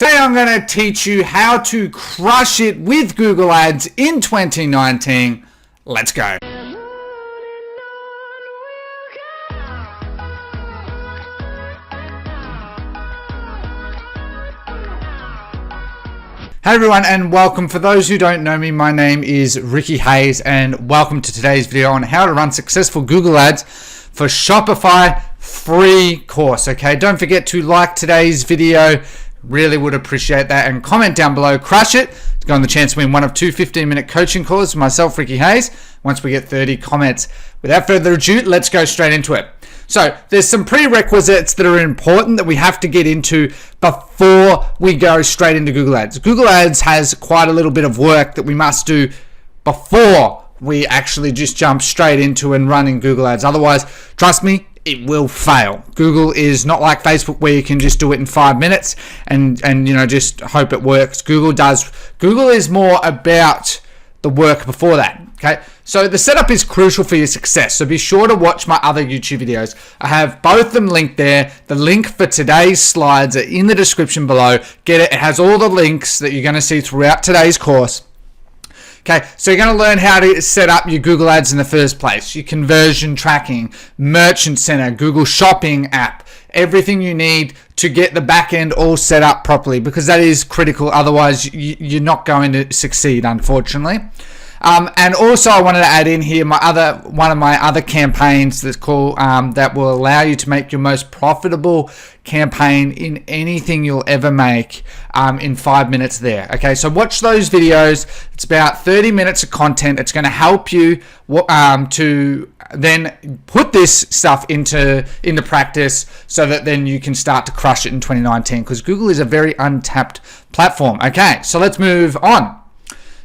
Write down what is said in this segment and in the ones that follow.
Today I'm going to teach you how to crush it with Google Ads in 2019. Let's go. Hey everyone, and welcome. For those who don't know me, my name is Ricky Hayes, and welcome to today's video on how to run successful Google Ads for Shopify free course. Okay, don't forget to like today's video. Really would appreciate that, and comment down below. Crush it to go on the chance to win one of two 15-minute coaching calls with myself, Ricky Hayes, once we get 30 comments. Without further ado, let's go straight into it. So there's some prerequisites that are important that we have to get into before we go straight into Google Ads. Google Ads has quite a little bit of work that we must do before we actually just jump straight into and running Google Ads. Otherwise, trust me, it will fail. Google is not like Facebook where you can just do it in 5 minutes and you know, just hope it works. Google is more about the work before that. Okay, so the setup is crucial for your success, so be sure to watch my other YouTube videos. I have both of them linked there. The link for today's slides are in the description below. Get it. It has all the links that you're going to see throughout today's course. Okay, so you're going to learn how to set up your Google Ads in the first place, your conversion tracking, Merchant Center, Google Shopping app, everything you need to get the back end all set up properly, because that is critical. Otherwise, you're not going to succeed, unfortunately. And also, I wanted to add in here one of my other campaigns that's called that will allow you to make your most profitable campaign in anything you'll ever make in 5 minutes there. Okay, so watch those videos. It's about 30 minutes of content. It's going to help you to then put this stuff into practice, so that then you can start to crush it in 2019, because Google is a very untapped platform. Okay, so let's move on.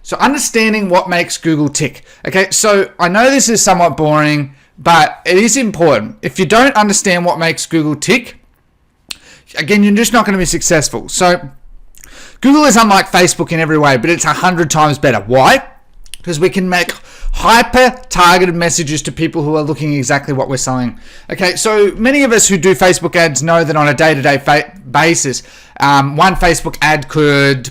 So understanding what makes Google tick. Okay, so I know this is somewhat boring, but it is important. If you don't understand what makes Google tick, again, you're just not going to be successful. So Google is unlike Facebook in every way, but it's 100 times better. Why? Because we can make hyper-targeted messages to people who are looking exactly what we're selling. Okay, so many of us who do Facebook ads know that on a day-to-day basis, one Facebook ad could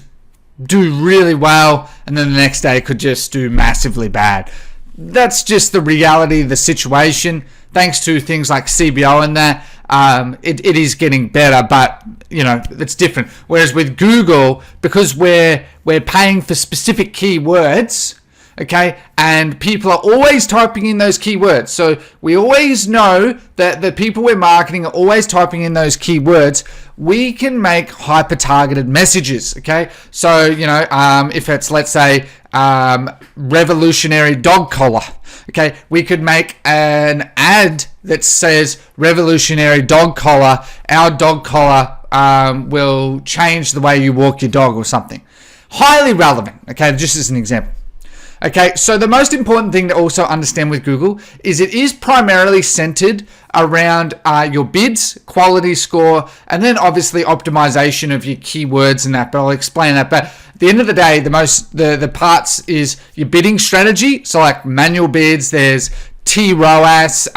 do really well, and then the next day could just do massively bad. That's just the reality of the situation. Thanks to things like CBO and that, it is getting better, but you know, it's different. Whereas with Google, because we're paying for specific keywords, okay, and people are always typing in those keywords, so we always know that the people we're marketing are always typing in those keywords. We can make hyper-targeted messages. Okay, so you know, if it's, let's say, revolutionary dog collar, okay, we could make an ad that says revolutionary dog collar. Our dog collar will change the way you walk your dog, or something. Highly relevant. Okay, just as an example. Okay, so the most important thing to also understand with Google is it is primarily centered around your bids, quality score, and then obviously optimization of your keywords and that, but I'll explain that. But at the end of the day, the parts is your bidding strategy. So like manual bids, there's TROAS,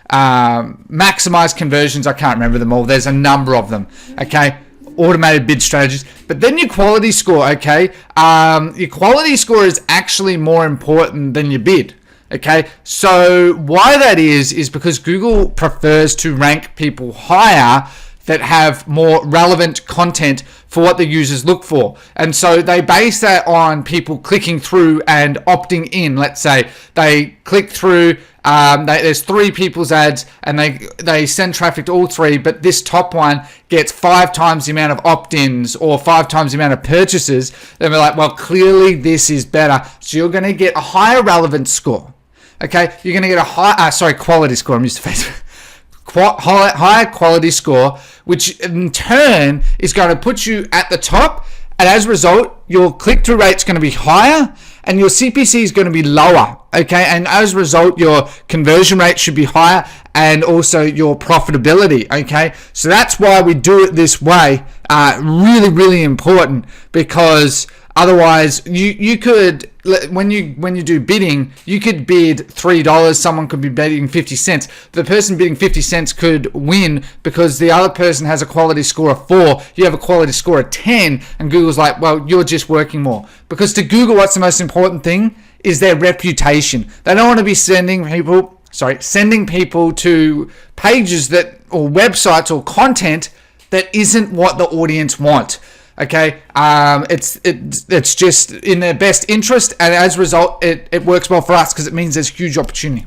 maximize conversions. I can't remember them all. There's a number of them. Okay. Automated bid strategies, but then your quality score. Okay, your quality score is actually more important than your bid. Okay, so why that is because Google prefers to rank people higher that have more relevant content for what the users look for, and so they base that on people clicking through and opting in. Let's say they click through, there's 3 people's ads, and they send traffic to all 3, but this top one gets 5 times the amount of opt-ins or 5 times the amount of purchases. Then we're like, well, clearly this is better, so you're going to get a higher relevance score. Okay, you're going to get a quality score. I'm used to Facebook. Higher quality score, which in turn is going to put you at the top, and as a result, your click-through rate is going to be higher and your CPC is going to be lower. Okay, and as a result, your conversion rate should be higher, and also your profitability. Okay, so that's why we do it this way. Really, really important, because otherwise you could when you do bidding, you could bid $3, someone could be bidding 50 cents. The person bidding 50 cents could win because the other person has a quality score of 4, you have a quality score of 10, and Google's like, well, you're just working more. Because to Google, what's the most important thing is their reputation. They don't want to be sending people to pages that, or websites or content that isn't what the audience want. Okay, it's just in their best interest, and as a result, it works well for us because it means there's huge opportunity.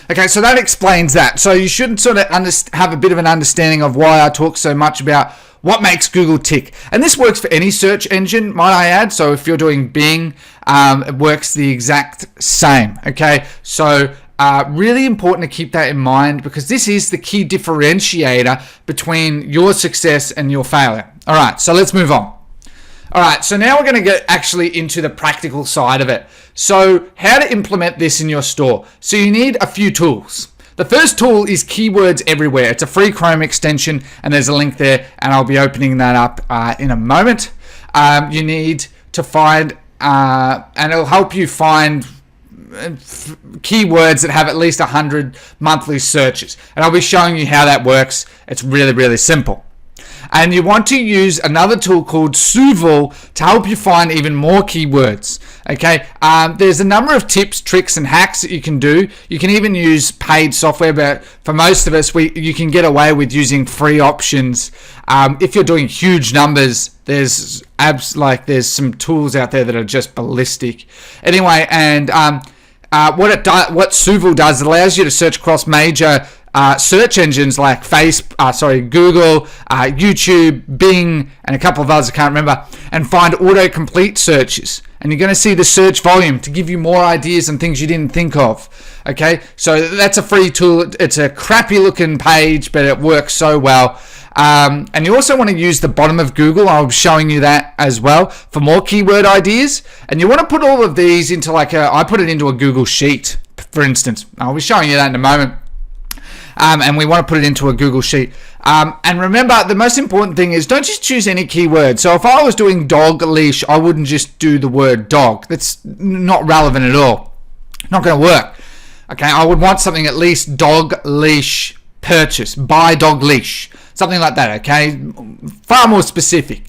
Okay, so that explains that. So you should sort of have a bit of an understanding of why I talk so much about what makes Google tick. And this works for any search engine, might I add. So if you're doing Bing, it works the exact same. Okay, so really important to keep that in mind because this is the key differentiator between your success and your failure. All right, so let's move on. All right, so now we're going to get actually into the practical side of it. So how to implement this in your store. So you need a few tools. The first tool is Keywords Everywhere. It's a free Chrome extension, and there's a link there, and I'll be opening that up in a moment. You need to find, and it'll help you find keywords that have at least 100 monthly searches. And I'll be showing you how that works. It's really, really simple. And you want to use another tool called Suval to help you find even more keywords. Okay, there's a number of tips, tricks, and hacks that you can do. You can even use paid software, but for most of us, you can get away with using free options. If you're doing huge numbers, there's some tools out there that are just ballistic. Anyway, and what Suval does, it allows you to search across major search engines like Google, YouTube, Bing, and a couple of others I can't remember, and find autocomplete searches. And you're going to see the search volume to give you more ideas and things you didn't think of. Okay, so that's a free tool. It's a crappy looking page, but it works so well. And you also want to use the bottom of Google. I'll be showing you that as well for more keyword ideas. And you want to put all of these into I put it into a Google Sheet, for instance. I'll be showing you that in a moment. And we want to put it into a Google Sheet. And remember, the most important thing is don't just choose any keyword. So if I was doing dog leash, I wouldn't just do the word dog. That's not relevant at all. Not going to work. Okay, I would want something at least dog leash purchase, buy dog leash, something like that. Okay, far more specific.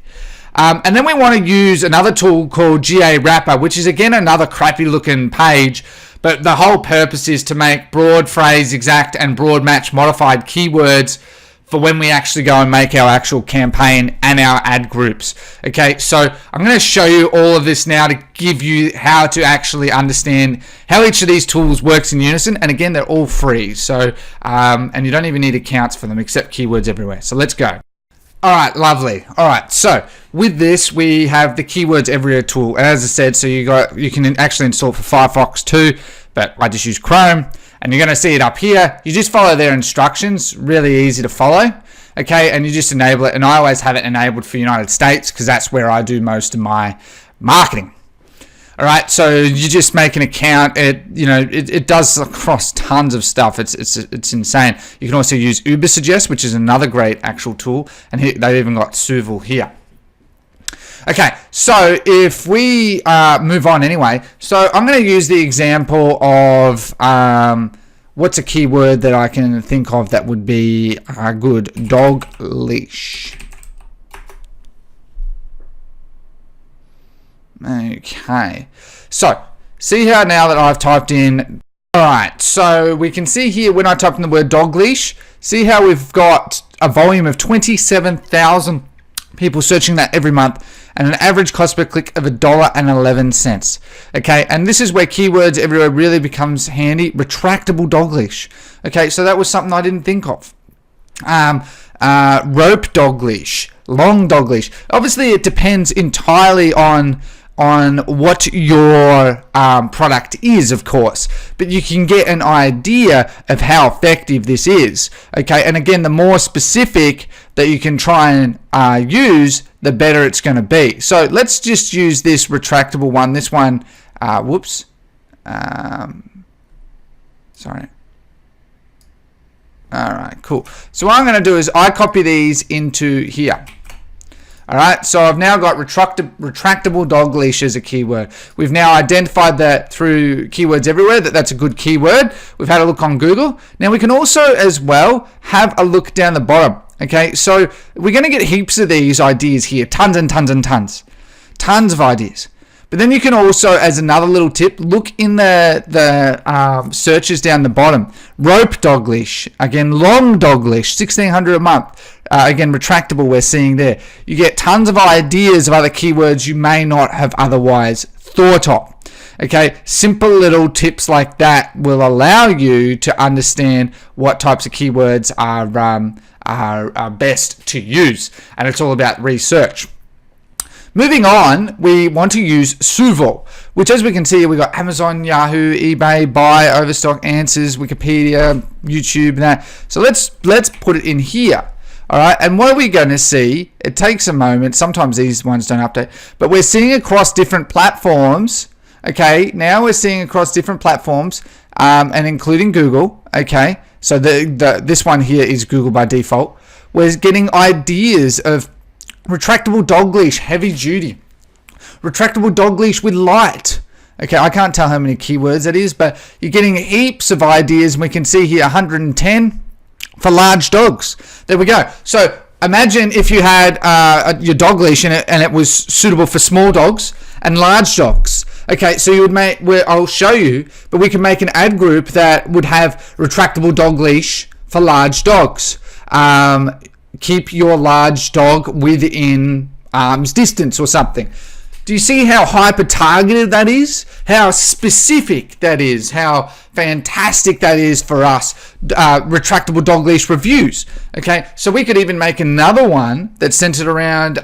And then we want to use another tool called GA Wrapper, which is again another crappy looking page. But the whole purpose is to make broad phrase, exact, and broad match modified keywords for when we actually go and make our actual campaign and our ad groups. Okay, so I'm going to show you all of this now to give you how to actually understand how each of these tools works in unison. And again, they're all free. So, and you don't even need accounts for them except Keywords Everywhere. So let's go. All right, lovely. All right, so with this, we have the Keywords Everywhere tool. And as I said, so you can actually install it for Firefox too, but I just use Chrome. And you're going to see it up here. You just follow their instructions, really easy to follow. Okay, and you just enable it. And I always have it enabled for United States because that's where I do most of my marketing. All right, so you just make an account. It does across tons of stuff. It's insane. You can also use Ubersuggest, which is another great actual tool, and they've even got Suval here. Okay, so if we move on anyway, so I'm going to use the example of what's a keyword that I can think of that would be a good dog leash. Okay, so see how now that I've typed in, all right, so we can see here when I typed in the word dog leash, see how we've got a volume of 27,000 people searching that every month and an average cost per click of $1.11. Okay, and this is where Keywords Everywhere really becomes handy. Retractable dog leash. Okay, so that was something I didn't think of. Rope dog leash, long dog leash. Obviously, it depends entirely on what your product is, of course, but you can get an idea of how effective this is. Okay, and again, the more specific that you can try and use, the better it's going to be. So let's just use this retractable one. This one, sorry. All right, cool. So what I'm going to do is I copy these into here. All right, so I've now got retractable dog leash as a keyword. We've now identified that through Keywords Everywhere that that's a good keyword. We've had a look on Google. Now we can also as well have a look down the bottom. Okay, so we're going to get heaps of these ideas here, tons and tons and tons of ideas. But then you can also, as another little tip, look in the searches down the bottom. Rope dog leash, again, long dog leash, $1,600 a month. Again, retractable, we're seeing there. You get tons of ideas of other keywords you may not have otherwise thought of. Okay, simple little tips like that will allow you to understand what types of keywords are best to use. And it's all about research. Moving on, we want to use Suvol, which as we can see, we've got Amazon, Yahoo, eBay, Buy, Overstock, Answers, Wikipedia, YouTube, and that. So let's put it in here. All right, and what are we going to see? It takes a moment. Sometimes these ones don't update, but we're seeing across different platforms. Okay, now we're seeing across different platforms, and including Google. Okay, so this one here is Google by default. We're getting ideas of retractable dog leash, heavy duty. Retractable dog leash with light. Okay, I can't tell how many keywords that is, but you're getting heaps of ideas. And we can see here 110 for large dogs. There we go. So imagine if you had your dog leash in it and it was suitable for small dogs and large dogs. Okay, so you would make, I'll show you, but we can make an ad group that would have retractable dog leash for large dogs. Keep your large dog within arm's distance or something. Do you see how hyper targeted that is? How specific that is? How fantastic that is for us? Retractable dog leash reviews. Okay, so we could even make another one that's centered around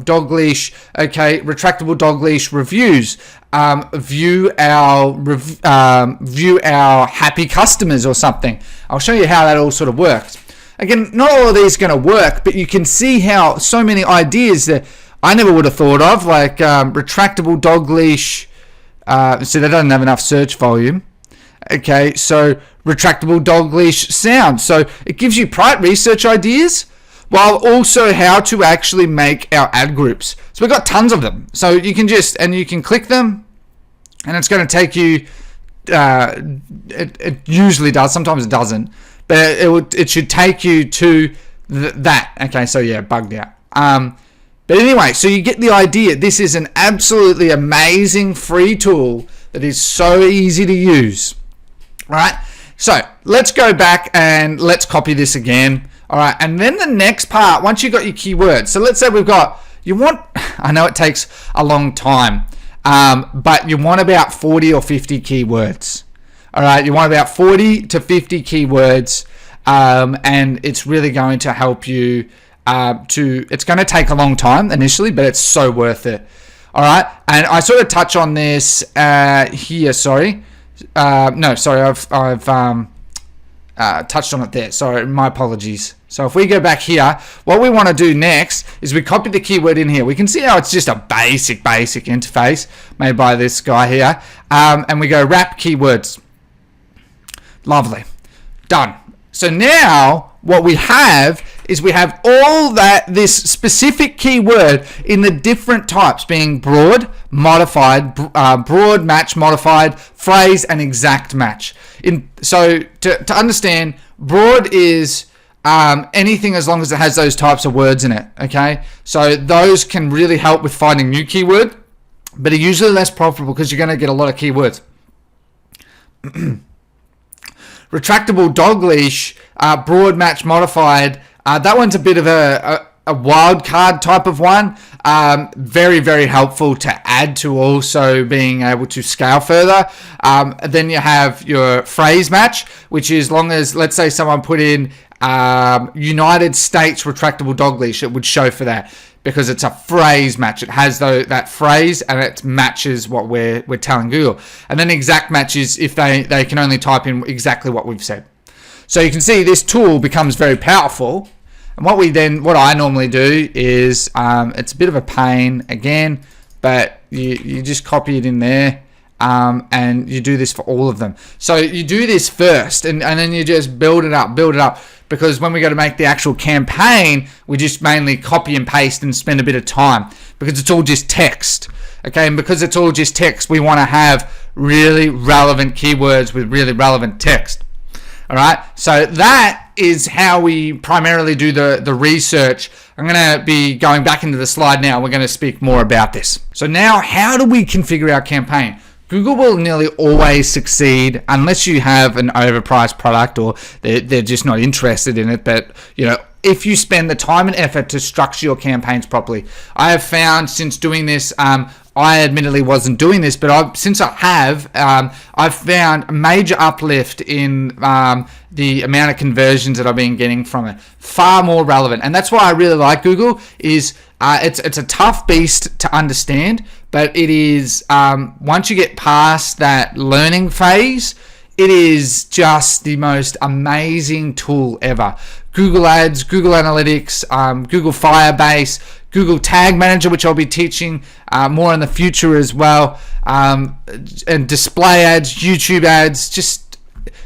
dog leash. Okay, retractable dog leash reviews. View our happy customers or something. I'll show you how that all sort of works. Again, not all of these are going to work, but you can see how so many ideas that I never would have thought of, like retractable dog leash. So they don't have enough search volume. Okay, so retractable dog leash sound. So it gives you research ideas while also how to actually make our ad groups. So we've got tons of them. So you can you can click them and it's going to take you, it usually does, sometimes it doesn't. But it should take you to that. Okay, so yeah, bugged out. But anyway, so you get the idea. This is an absolutely amazing free tool that is so easy to use. All right, so let's go back and let's copy this again. All right, and then the next part, once you've got your keywords. So let's say I know it takes a long time, but you want about 40 or 50 keywords. All right, you want about 40 to 50 keywords, and it's really going to help you it's going to take a long time initially, but it's so worth it. All right, and I sort of touch on this here. I've touched on it there. Sorry, my apologies. So if we go back here, what we want to do next is we copy the keyword in here. We can see how it's just a basic interface made by this guy here, and we go wrap keywords. Lovely. Done. So now what we have is we have all this specific keyword in the different types, being broad, modified, broad match, modified, phrase, and exact match. So to understand, broad is anything as long as it has those types of words in it. Okay, so those can really help with finding new keyword, but are usually less profitable because you're going to get a lot of keywords. Retractable dog leash, broad match modified. That one's a bit of a wild card type of one. Very, very helpful to add to also being able to scale further. Then you have your phrase match, which is long as, let's say someone put in United States retractable dog leash, it would show for that because it's a phrase match. It has that phrase and it matches what we're telling Google. And then exact match is if they can only type in exactly what we've said. So you can see this tool becomes very powerful. And what I normally do is, it's a bit of a pain again, but you just copy it in there and you do this for all of them. So you do this first, and then you just build it up, because when we go to make the actual campaign, we just mainly copy and paste and spend a bit of time, because it's all just text. Okay, and because it's all just text, we want to have really relevant keywords with really relevant text. All right, so that is how we primarily do the research. I'm going to be going back into the slide now. We're going to speak more about this. So now, how do we configure our campaign? Google will nearly always succeed unless you have an overpriced product or they're just not interested in it. But, if you spend the time and effort to structure your campaigns properly. I have found since doing this, I admittedly wasn't doing this, but I've found a major uplift in the amount of conversions that I've been getting from it. Far more relevant. And that's why I really like Google, is it's a tough beast to understand, but it is, once you get past that learning phase, it is just the most amazing tool ever. Google Ads, Google Analytics, Google Firebase, Google Tag Manager, which I'll be teaching more in the future as well, and display ads, YouTube ads, just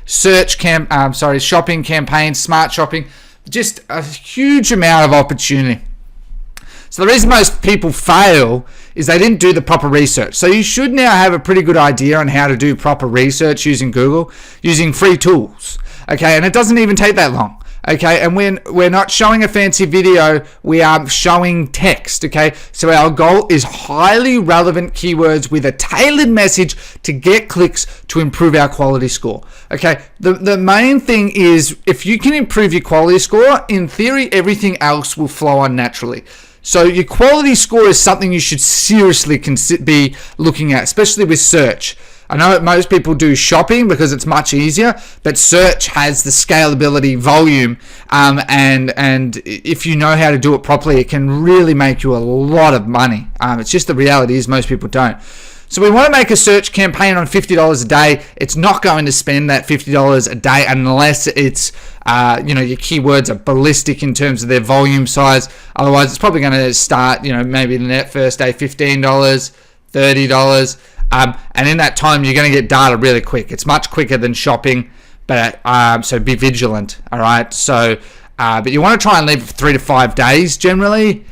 shopping campaigns, smart shopping, just a huge amount of opportunity. So the reason most people fail is they didn't do the proper research. So you should now have a pretty good idea on how to do proper research using Google, using free tools. Okay, and it doesn't even take that long. Okay, and when we're not showing a fancy video, we are showing text. Okay, so our goal is highly relevant keywords with a tailored message to get clicks to improve our quality score. Okay, the main thing is, if you can improve your quality score, in theory, everything else will flow on naturally. So your quality score is something you should seriously be looking at, especially with search. I know most people do shopping because it's much easier, but search has the scalability, volume, and if you know how to do it properly, it can really make you a lot of money. It's just the reality is most people don't. So we want to make a search campaign on $50 a day. It's not going to spend that $50 a day unless it's, your keywords are ballistic in terms of their volume size. Otherwise, it's probably going to start, maybe the net first day, $15, $30. And in that time, you're going to get data really quick. It's much quicker than shopping, but so be vigilant. All right. So, but you want to try and leave it for 3 to 5 days generally.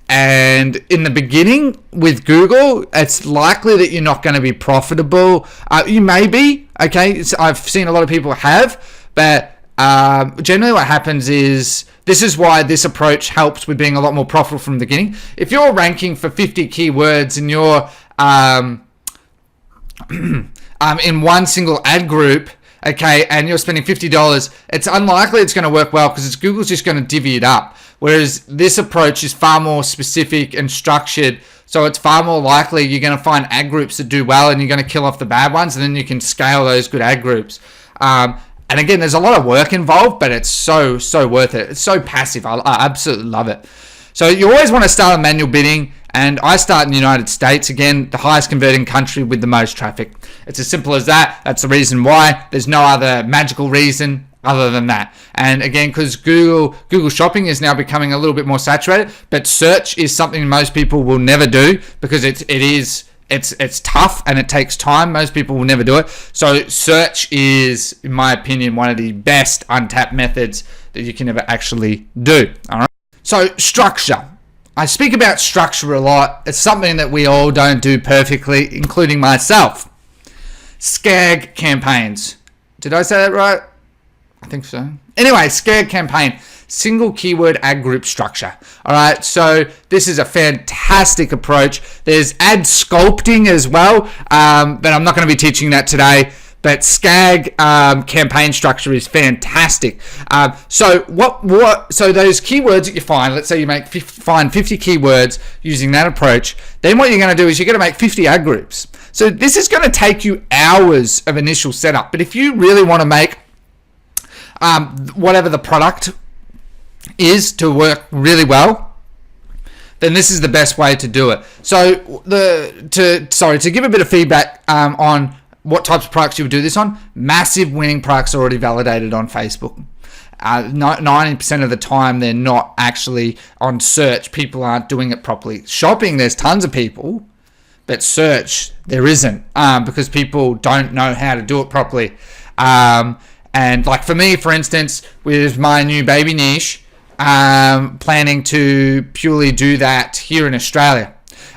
And in the beginning with Google, it's likely that you're not going to be profitable. You may be, okay? So I've seen a lot of people have, but generally what happens is, this is why this approach helps with being a lot more profitable from the beginning. If you're ranking for 50 keywords and you're in one single ad group, okay, and you're spending $50, it's unlikely it's going to work well because Google's just going to divvy it up. Whereas this approach is far more specific and structured, so it's far more likely you're going to find ad groups that do well and you're going to kill off the bad ones, and then you can scale those good ad groups. And again, there's a lot of work involved, but it's so worth it. It's so passive. I absolutely love it. So you always want to start on manual bidding, and I start in the United States, again, the highest converting country with the most traffic. It's as simple as that. That's the reason why. There's no other magical reason other than that. And again, because Google Shopping is now becoming a little bit more saturated, but search is something most people will never do because it's tough and it takes time. Most people will never do it. So search is, in my opinion, one of the best untapped methods that you can ever actually do. All right. So structure. I speak about structure a lot. It's something that we all don't do perfectly, including myself. SCAG campaigns. Did I say that right? I think so. Anyway, SCAG campaign. Single keyword ad group structure. All right, so this is a fantastic approach. There's ad sculpting as well, but I'm not going to be teaching that today. But SCAG campaign structure is fantastic. So those keywords that you find, let's say you find 50 keywords using that approach, then what you're going to do is you're going to make 50 ad groups. So this is going to take you hours of initial setup. But if you really want to make whatever the product is to work really well, then this is the best way to do it. So to give a bit of feedback on what types of products you would do this on, massive winning products are already validated on Facebook. 90% of the time they're not actually on search. People aren't doing it properly. Shopping, there's tons of people, but search there isn't, because people don't know how to do it properly. And like for me, for instance, with my new baby niche, planning to purely do that here in Australia.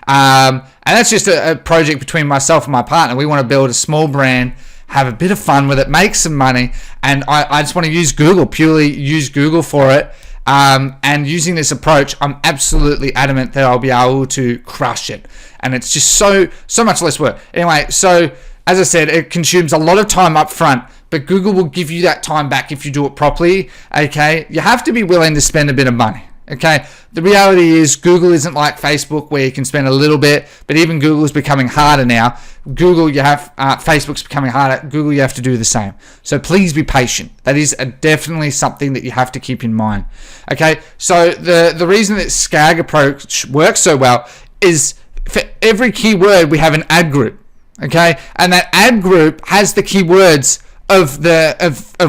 And that's just a project between myself and my partner. We want to build a small brand, have a bit of fun with it, make some money, and I just want to use Google, purely use Google for it. And using this approach, I'm absolutely adamant that I'll be able to crush it. And it's just so much less work. Anyway, so as I said, it consumes a lot of time up front, but Google will give you that time back if you do it properly, okay? You have to be willing to spend a bit of money, okay? The reality is Google isn't like Facebook where you can spend a little bit, but even Google is becoming harder now. Facebook's becoming harder. Google, you have to do the same. So please be patient. That is definitely something that you have to keep in mind, okay? So the reason that SCAG approach works so well is for every keyword we have an ad group, okay? And that ad group has the keywords of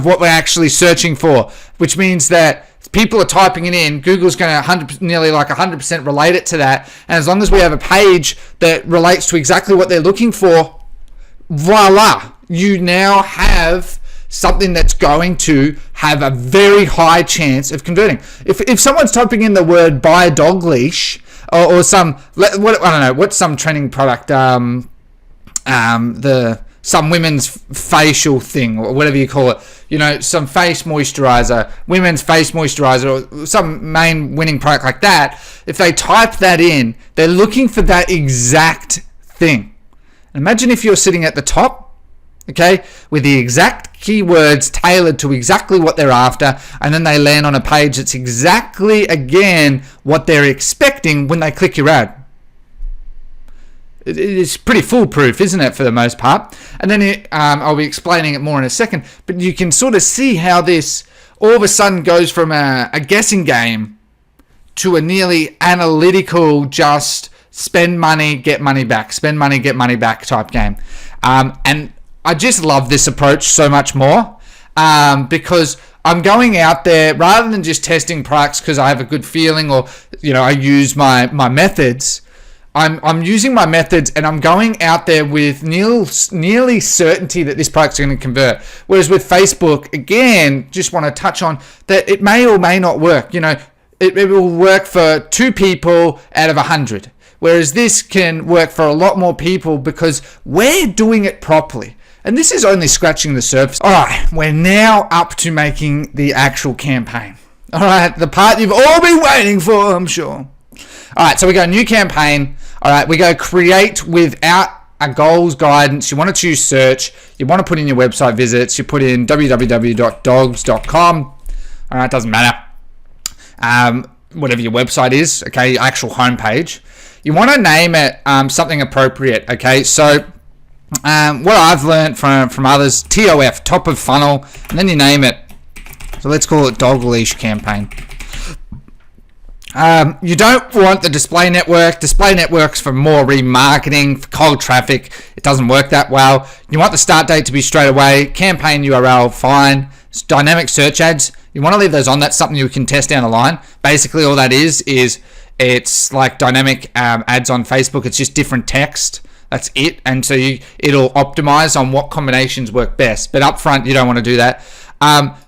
what we're actually searching for, which means that people are typing it in. Google's going to nearly like 100% relate it to that. And as long as we have a page that relates to exactly what they're looking for, voila, you now have something that's going to have a very high chance of converting. If someone's typing in the word buy a dog leash or some, I don't know, what's some trending product, some women's facial thing or whatever you call it, you know, some face moisturizer, women's face moisturizer, or some main winning product like that. If they type that in, they're looking for that exact thing. Imagine if you're sitting at the top, okay, with the exact keywords tailored to exactly what they're after, and then they land on a page that's exactly, again, what they're expecting when they click your ad. It's pretty foolproof, isn't it, for the most part? And then I'll be explaining it more in a second, but you can sort of see how this all of a sudden goes from a guessing game to a nearly analytical, just spend money, get money back, spend money, get money back type game. And I just love this approach so much more, because I'm going out there rather than just testing products because I have a good feeling, or you know, I use my methods. I'm using my methods, and I'm going out there with nearly certainty that this product's going to convert. Whereas with Facebook, again, just want to touch on that it may or may not work. You know, it will work for 2 people out of 100. Whereas this can work for a lot more people because we're doing it properly. And this is only scratching the surface. All right, we're now up to making the actual campaign. All right, the part you've all been waiting for, I'm sure. All right, so we go new campaign. All right, we go create without a goals guidance. You want to choose search. You want to put in your website visits. You put in www.dogs.com. All right, doesn't matter. Whatever your website is, okay, your actual homepage. You want to name it something appropriate, okay? So what I've learned from others, TOF, top of funnel, and then you name it. So let's call it dog leash campaign. You don't want the display network. Display networks for more remarketing, for cold traffic. It doesn't work that well. You want the start date to be straight away. Campaign URL, fine. It's dynamic search ads. You want to leave those on. That's something you can test down the line. Basically, all that is it's like dynamic ads on Facebook. It's just different text. That's it. And so it'll optimize on what combinations work best. But up front, you don't want to do that.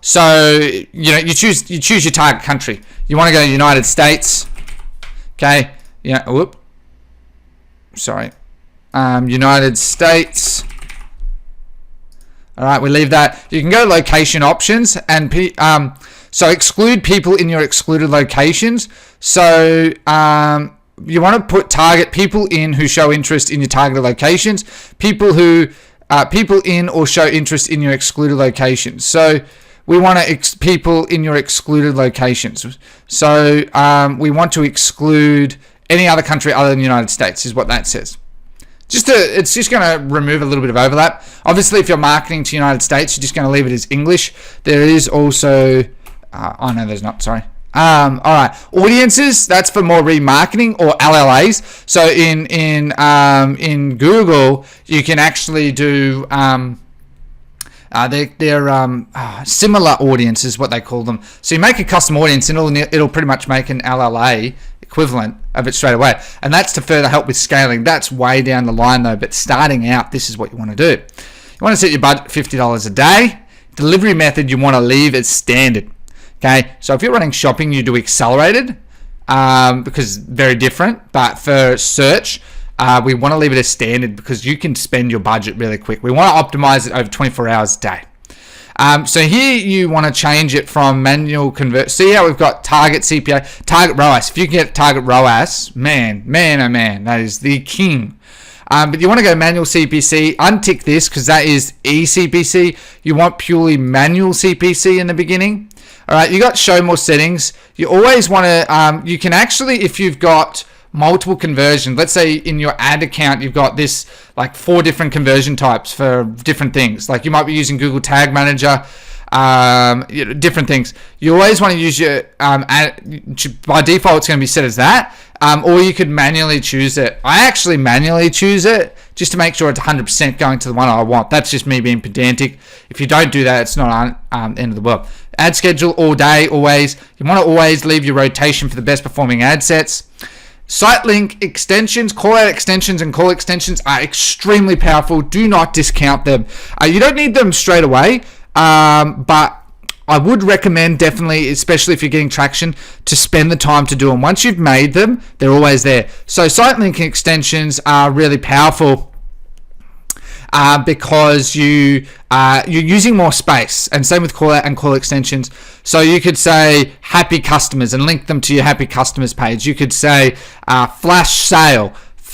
So you know, you choose your target country. You want to go to the United States, okay? Yeah. Whoop. Sorry. United States. All right, we leave that. You can go to location options and so exclude people in your excluded locations. So you want to put target people in who show interest in your targeted locations. People in or show interest in your excluded locations. So we want to people in your excluded locations. So we want to exclude any other country other than the United States is what that says. It's just going to remove a little bit of overlap. Obviously, if you're marketing to the United States, you're just going to leave it as English. There is also, oh no, there's not, sorry. All right, audiences, that's for more remarketing or LLAs. So in Google, you can actually do They're similar audience is what they call them. So you make a custom audience, and it'll pretty much make an LLA equivalent of it straight away. And that's to further help with scaling. That's way down the line though. But starting out, this is what you want to do. You want to set your budget $50 a day. Delivery method you want to leave as standard. Okay, so if you're running shopping, you do accelerated because very different. But for search, we want to leave it as standard because you can spend your budget really quick. We want to optimize it over 24 hours a day. So here you want to change it from manual convert. See how we've got target CPA, target ROAS. If you can get target ROAS, man, oh man, that is the king. But you want to go manual CPC, untick this because that is eCPC. You want purely manual CPC in the beginning. All right, you got show more settings. You always want to, you can actually, if you've got multiple conversions, let's say in your ad account, you've got this like 4 different conversion types for different things. Like you might be using Google Tag Manager, different things. You always want to use your, by default, it's going to be set as that. Or you could manually choose it. I actually manually choose it just to make sure it's 100% going to the one I want. That's just me being pedantic. If you don't do that, it's not end of the world. Ad schedule all day, always. You want to always leave your rotation for the best performing ad sets. Site link extensions, call out extensions and call extensions are extremely powerful. Do not discount them. You don't need them straight away, but I would recommend definitely, especially if you're getting traction, to spend the time to do them. Once you've made them, they're always there. So site link extensions are really powerful because you're using more space, and same with call out and call extensions. So you could say happy customers and link them to your happy customers page. You could say flash sale,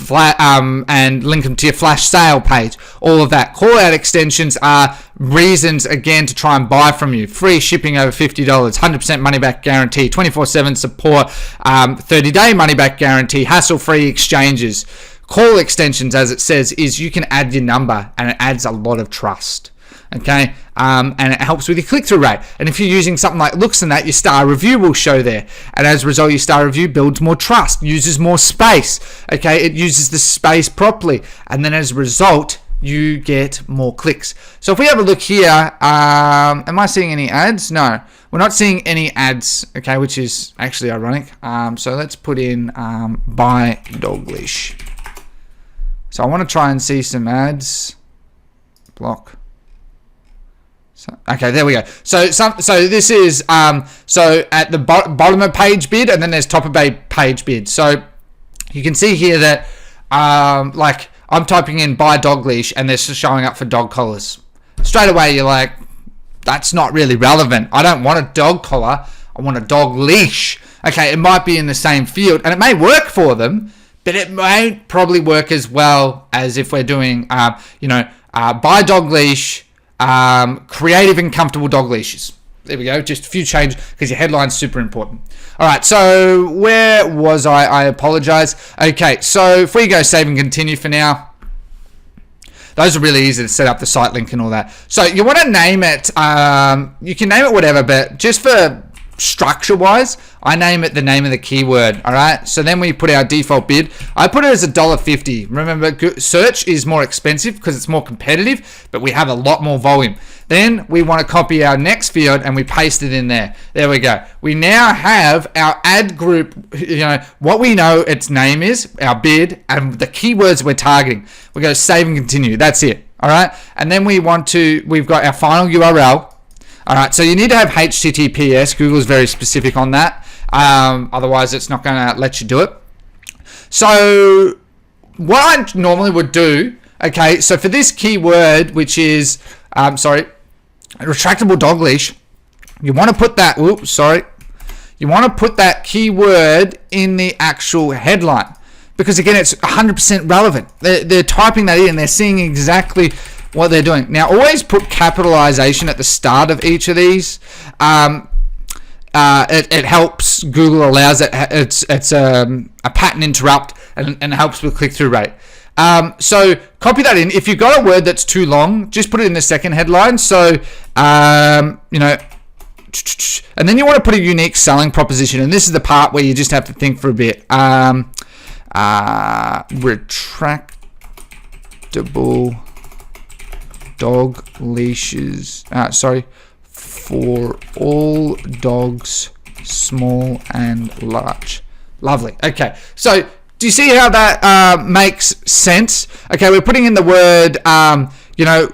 and link them to your flash sale page. All of that. Call out extensions are reasons again to try and buy from you. Free shipping over $50, 100% money back guarantee, 24/7 support, 30-day money back guarantee, hassle-free exchanges. Call extensions, as it says, is you can add your number, and it adds a lot of trust. Okay, and it helps with your click-through rate. And if you're using something like Looks and that, your star review will show there. And as a result, your star review builds more trust, uses more space. Okay, it uses the space properly, and then as a result, you get more clicks. So if we have a look here, am I seeing any ads? No, we're not seeing any ads. Okay, which is actually ironic. So let's put in buy dog leash. So I want to try and see some ads. Block. So, okay, there we go. So this is so at the bottom of page bid, and then there's top of page bid. So you can see here that like I'm typing in buy dog leash, and they're showing up for dog collars. Straight away, you're like, that's not really relevant. I don't want a dog collar. I want a dog leash. Okay, it might be in the same field, and it may work for them, but it won't probably work as well as if we're doing, buy dog leash, creative and comfortable dog leashes. There we go. Just a few changes because your headline's super important. All right. So where was I? I apologize. Okay. So if we go save and continue for now, those are really easy to set up, the site link and all that. So you want to name it. You can name it whatever, but just for structure wise, I name it the name of the keyword. All right, so then we put our default bid. I put it as $1.50. Remember, search is more expensive because it's more competitive, but we have a lot more volume. Then we want to copy our next field and we paste it in there. There we go. We now have our ad group, what we know its name is, our bid, and the keywords we're targeting. We go save and continue. That's it. All right, and then we've got our final URL. All right, so you need to have HTTPS. Google's very specific on that. Otherwise, it's not going to let you do it. So what I normally would do, okay, so for this keyword, which is, retractable dog leash, you want to put that, you want to put that keyword in the actual headline. Because again, it's 100% relevant. They're typing that in, they're seeing exactly what they're doing. Now, always put capitalization at the start of each of these. It helps. Google allows it. It's a pattern interrupt and helps with click-through rate. So copy that in. If you've got a word that's too long, just put it in the second headline. So, and then you want to put a unique selling proposition. And this is the part where you just have to think for a bit. Retractable dog leashes. For all dogs, small and large. Lovely. Okay, so do you see how that makes sense? Okay, we're putting in the word,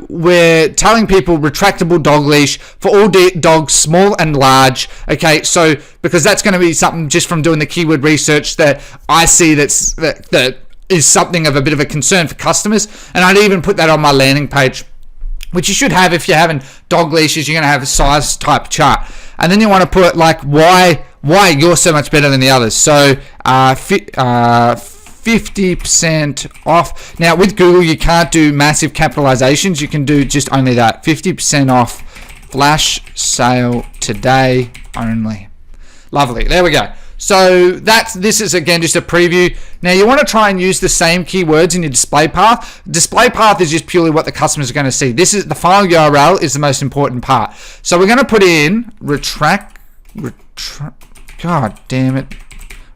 we're telling people retractable dog leash for all dogs, small and large. Okay, so because that's going to be something just from doing the keyword research that I see that is something of a bit of a concern for customers, and I'd even put that on my landing page, which you should have if you're having dog leashes. You're going to have a size type chart, and then you want to put like why you're so much better than the others. So 50% off. Now with Google you can't do massive capitalizations, you can do just only that. 50% off, flash sale today only. Lovely, there we go. So this is again just a preview. Now you want to try and use the same keywords in your display path. Display path is just purely what the customers are going to see. This is the file URL is the most important part. So we're going to put in God damn it,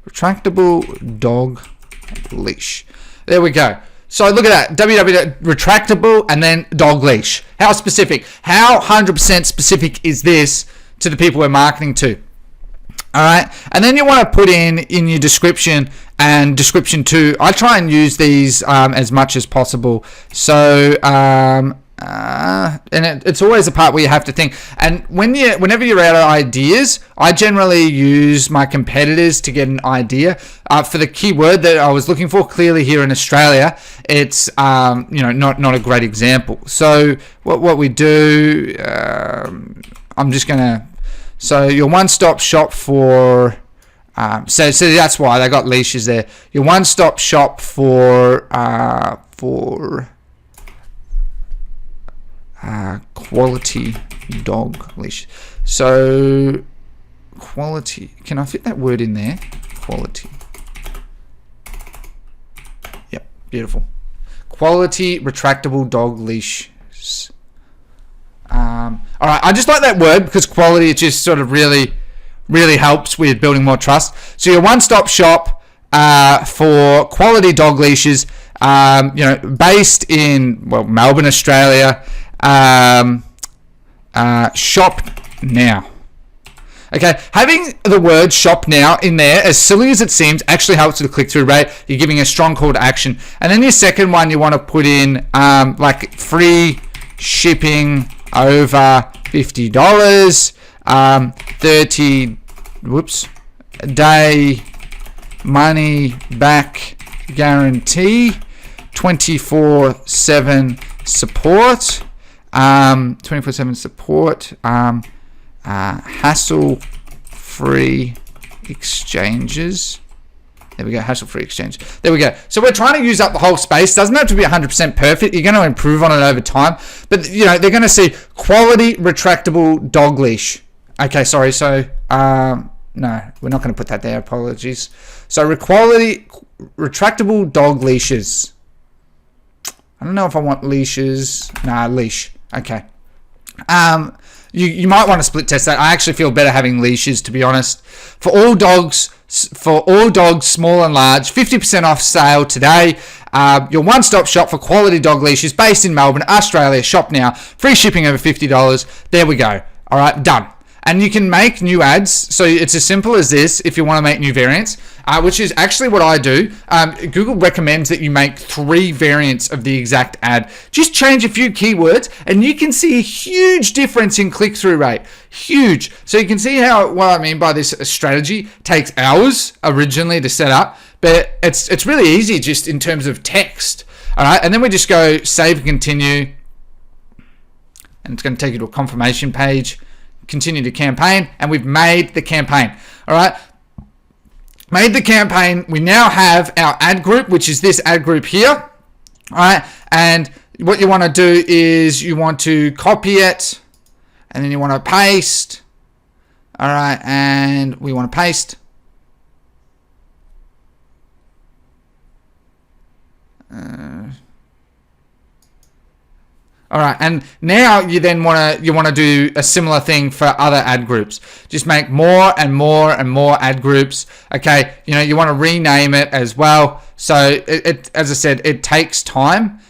retractable dog leash. There we go. So look at that, www retractable and then dog leash. How specific? How 100% specific is this to the people we're marketing to? All right, and then you want to put in your description and description 2. I try and use these as much as possible. So it's always a part where you have to think. And whenever you're out of ideas, I generally use my competitors to get an idea for the keyword that I was looking for. Clearly, here in Australia, it's not a great example. So what we do, I'm just gonna. So your one-stop shop for, so that's why they got leashes there. Your one-stop shop for quality dog leash. So quality. Can I fit that word in there? Quality. Yep, beautiful. Quality retractable dog leashes. All right, I just like that word because quality, it just sort of really helps with building more trust. So your one-stop shop for quality dog leashes, based in Melbourne, Australia. Shop now. Okay, having the word shop now in there, as silly as it seems, actually helps with the click-through rate. You're giving a strong call to action. And then your second one, you want to put in like free shipping over $50, 30 day money back guarantee, 24/7 support, 24/7 support, hassle-free exchanges. There we go, hassle-free exchange. There we go. So we're trying to use up the whole space. Doesn't have to be 100% perfect. You're going to improve on it over time. But, they're going to see quality retractable dog leash. Okay, sorry. So, no, we're not going to put that there. Apologies. So, quality retractable dog leashes. I don't know if I want leashes. Nah, leash. Okay. You might want to split test that. I actually feel better having leashes, to be honest. For all dogs, small and large, 50% off sale today. Your one-stop shop for quality dog leashes, based in Melbourne, Australia. Shop now. Free shipping over $50. There we go. All right, done. And you can make new ads. So it's as simple as this if you want to make new variants, which is actually what I do. Google recommends that you make 3 variants of the exact ad. Just change a few keywords and you can see a huge difference in click-through rate. Huge. So you can see what I mean by this strategy takes hours originally to set up, but it's really easy just in terms of text. All right, and then we just go save and continue, and it's going to take you to a confirmation page. Continue to campaign, and we've made the campaign. All right, made the campaign. We now have our ad group, which is this ad group here. All right, and what you want to do is you want to copy it, and then you want to paste. All right, and we want to paste. All right, and now you then want to do a similar thing for other ad groups. Just make more and more and more ad groups. Okay, you want to rename it as well. So it as I said, it takes time,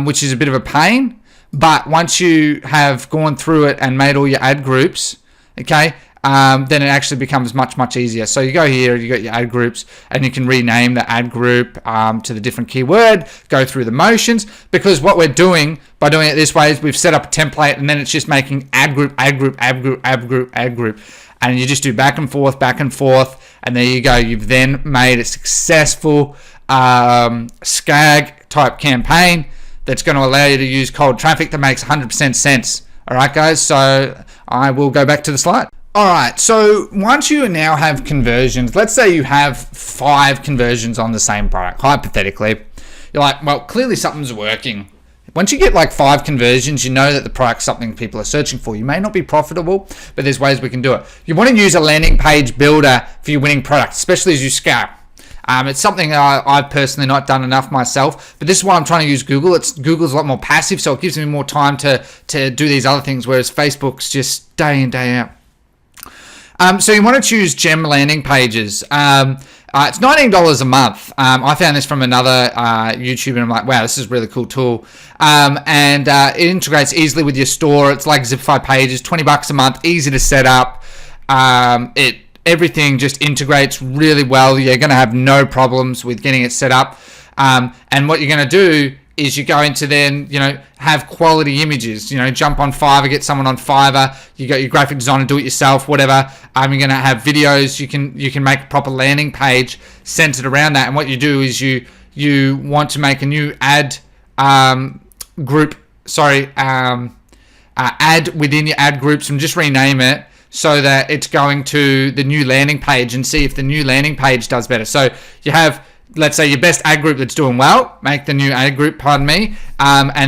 which is a bit of a pain. But once you have gone through it and made all your ad groups, okay, then it actually becomes much easier. So you go here, you got your ad groups, and you can rename the ad group to the different keyword, go through the motions, because what we're doing by doing it this way is we've set up a template, and then it's just making ad group, ad group, ad group, ad group, ad group, and you just do back and forth, and there you go. You've then made a successful SCAG type campaign that's going to allow you to use cold traffic that makes 100% sense. All right, guys, so I will go back to the slide. All right, so once you now have conversions, let's say you have 5 conversions on the same product, hypothetically. You're like, well, clearly something's working. Once you get like 5 conversions, you know that the product's something people are searching for. You may not be profitable, but there's ways we can do it. You want to use a landing page builder for your winning product, especially as you scale. It's something I've personally not done enough myself, but this is why I'm trying to use Google. Google's a lot more passive, so it gives me more time to do these other things, whereas Facebook's just day in, day out. So you want to choose gem landing pages. It's $19 a month. I found this from another YouTuber, and I'm like, wow, this is a really cool tool. And it integrates easily with your store. It's like Zipify pages, $20 a month, easy to set up. Everything just integrates really well. You're going to have no problems with getting it set up. And what you're going to do is you go into then, have quality images, jump on Fiverr, get someone on Fiverr, you got your graphic designer, do it yourself, whatever. You're going to have videos, you can make a proper landing page centered around that. And what you do is you want to make a new ad group, ad within your ad groups, and just rename it so that it's going to the new landing page, and see if the new landing page does better. So you have, let's say, your best ad group that's doing well, make the new ad group, and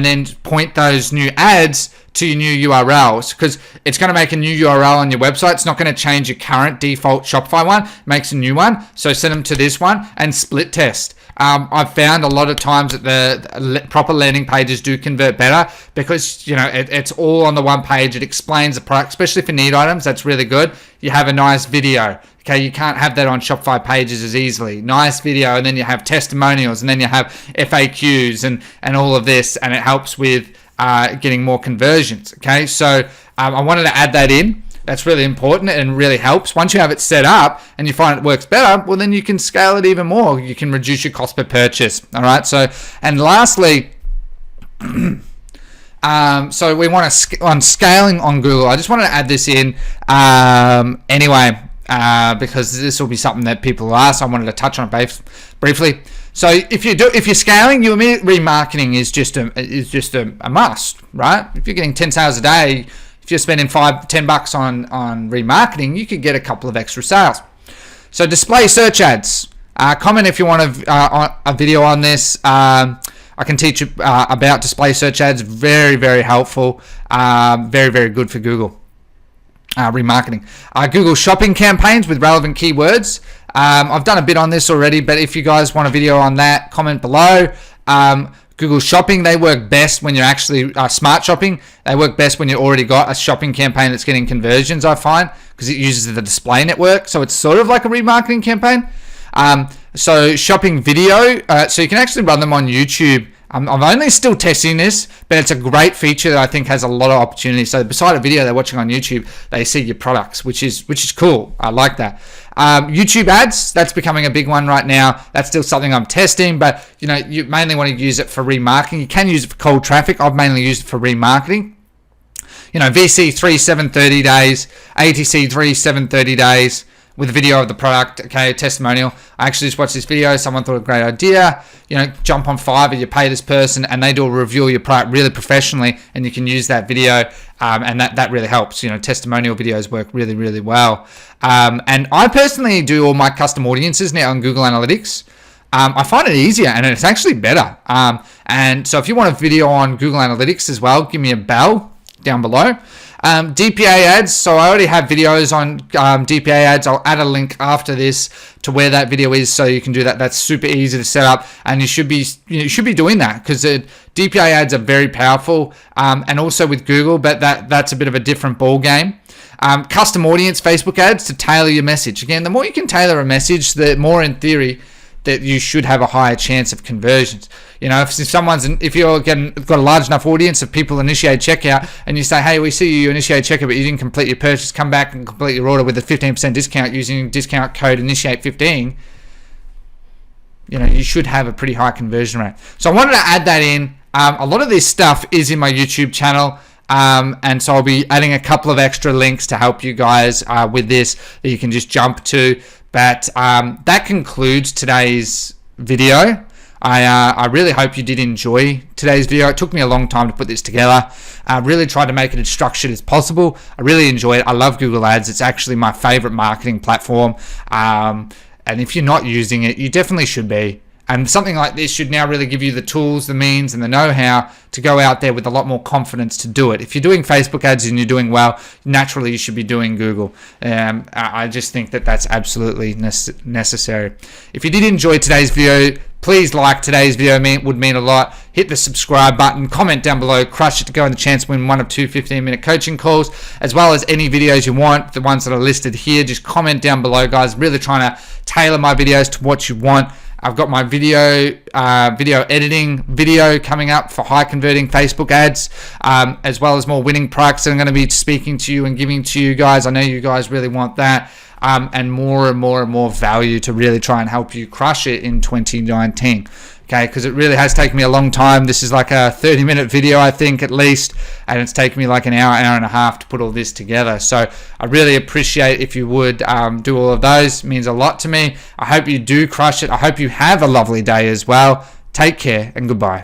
then point those new ads to your new URLs, because it's going to make a new URL on your website. It's not going to change your current default Shopify one. It makes a new one. So send them to this one and split test. I've found a lot of times that the proper landing pages do convert better, because it's all on the one page. It explains the product, especially for need items. That's really good. You have a nice video. Okay, you can't have that on Shopify pages as easily. Nice video, and then you have testimonials, and then you have FAQs and all of this, and it helps with getting more conversions. Okay, so I wanted to add that in. That's really important and really helps. Once you have it set up and you find it works better, well, then you can scale it even more. You can reduce your cost per purchase. All right, so, and lastly, so we want to on scaling on Google. I just wanted to add this in anyway. Because this will be something that people will ask. I wanted to touch on it briefly. So if you're scaling, your remarketing is just a must, right? If you're getting 10 sales a day, if you're spending $10 on remarketing, you could get a couple of extra sales. So display search ads. Comment if you want a video on this. I can teach you about display search ads. Very, very helpful. Very, very good for Google. Remarketing. Google shopping campaigns with relevant keywords. I've done a bit on this already, but if you guys want a video on that, comment below. Google shopping, they work best when you're actually smart shopping. They work best when you already got a shopping campaign that's getting conversions, I find, because it uses the display network. So it's sort of like a remarketing campaign. So shopping video, so you can actually run them on YouTube. I'm only still testing this, but it's a great feature that I think has a lot of opportunity. So beside a video they're watching on YouTube, they see your products, which is cool. I like that. YouTube ads, that's becoming a big one right now. That's still something I'm testing, but you mainly want to use it for remarketing. You can use it for cold traffic. I've mainly used it for remarketing. VC 3, 7, 30 days, ATC 3, 7, 30 days. With a video of the product, okay, testimonial. I actually just watched this video. Someone thought a great idea. Jump on Fiverr, you pay this person, and they do a review of your product really professionally, and you can use that video, and that really helps. Testimonial videos work really, really well. And I personally do all my custom audiences now on Google Analytics. I find it easier, and it's actually better. And so if you want a video on Google Analytics as well, give me a bell down below. DPA ads, so I already have videos on DPA ads. I'll add a link after this to where that video is, so you can do that. That's super easy to set up, and you should be doing that, because DPA ads are very powerful, and also with Google, but that's a bit of a different ball game. Custom audience Facebook ads to tailor your message. Again, the more you can tailor a message, the more, in theory, that you should have a higher chance of conversions. You know, if you're got a large enough audience of people initiate checkout, and you say, hey, we see you initiate checkout, but you didn't complete your purchase, come back and complete your order with a 15% discount using discount code initiate15. You know, you should have a pretty high conversion rate. So I wanted to add that in. A lot of this stuff is in my YouTube channel. And so I'll be adding a couple of extra links to help you guys with this that you can just jump to. But that concludes today's video. I really hope you did enjoy today's video. It took me a long time to put this together. I really tried to make it as structured as possible. I really enjoy it. I love Google Ads. It's actually my favorite marketing platform. And if you're not using it, you definitely should be. And something like this should now really give you the tools, the means, and the know-how to go out there with a lot more confidence to do it. If you're doing Facebook ads and you're doing well, naturally you should be doing Google. I just think that that's absolutely necessary. If you did enjoy today's video, please like today's video. It would mean a lot. Hit the subscribe button, comment down below, crush it to go in the chance to win one of 2 15-minute coaching calls, as well as any videos you want, the ones that are listed here. Just comment down below, guys. Really trying to tailor my videos to what you want. I've got my video editing video coming up for high converting Facebook ads, as well as more winning products that I'm going to be speaking to you and giving to you guys. I know you guys really want that, and more value to really try and help you crush it in 2019. Okay, because it really has taken me a long time. This is like a 30-minute video, I think, at least, and it's taken me like an hour and a half to put all this together. So I really appreciate if you would do all of those. It means a lot to me. I hope you do crush it. I hope you have a lovely day as well. Take care and goodbye.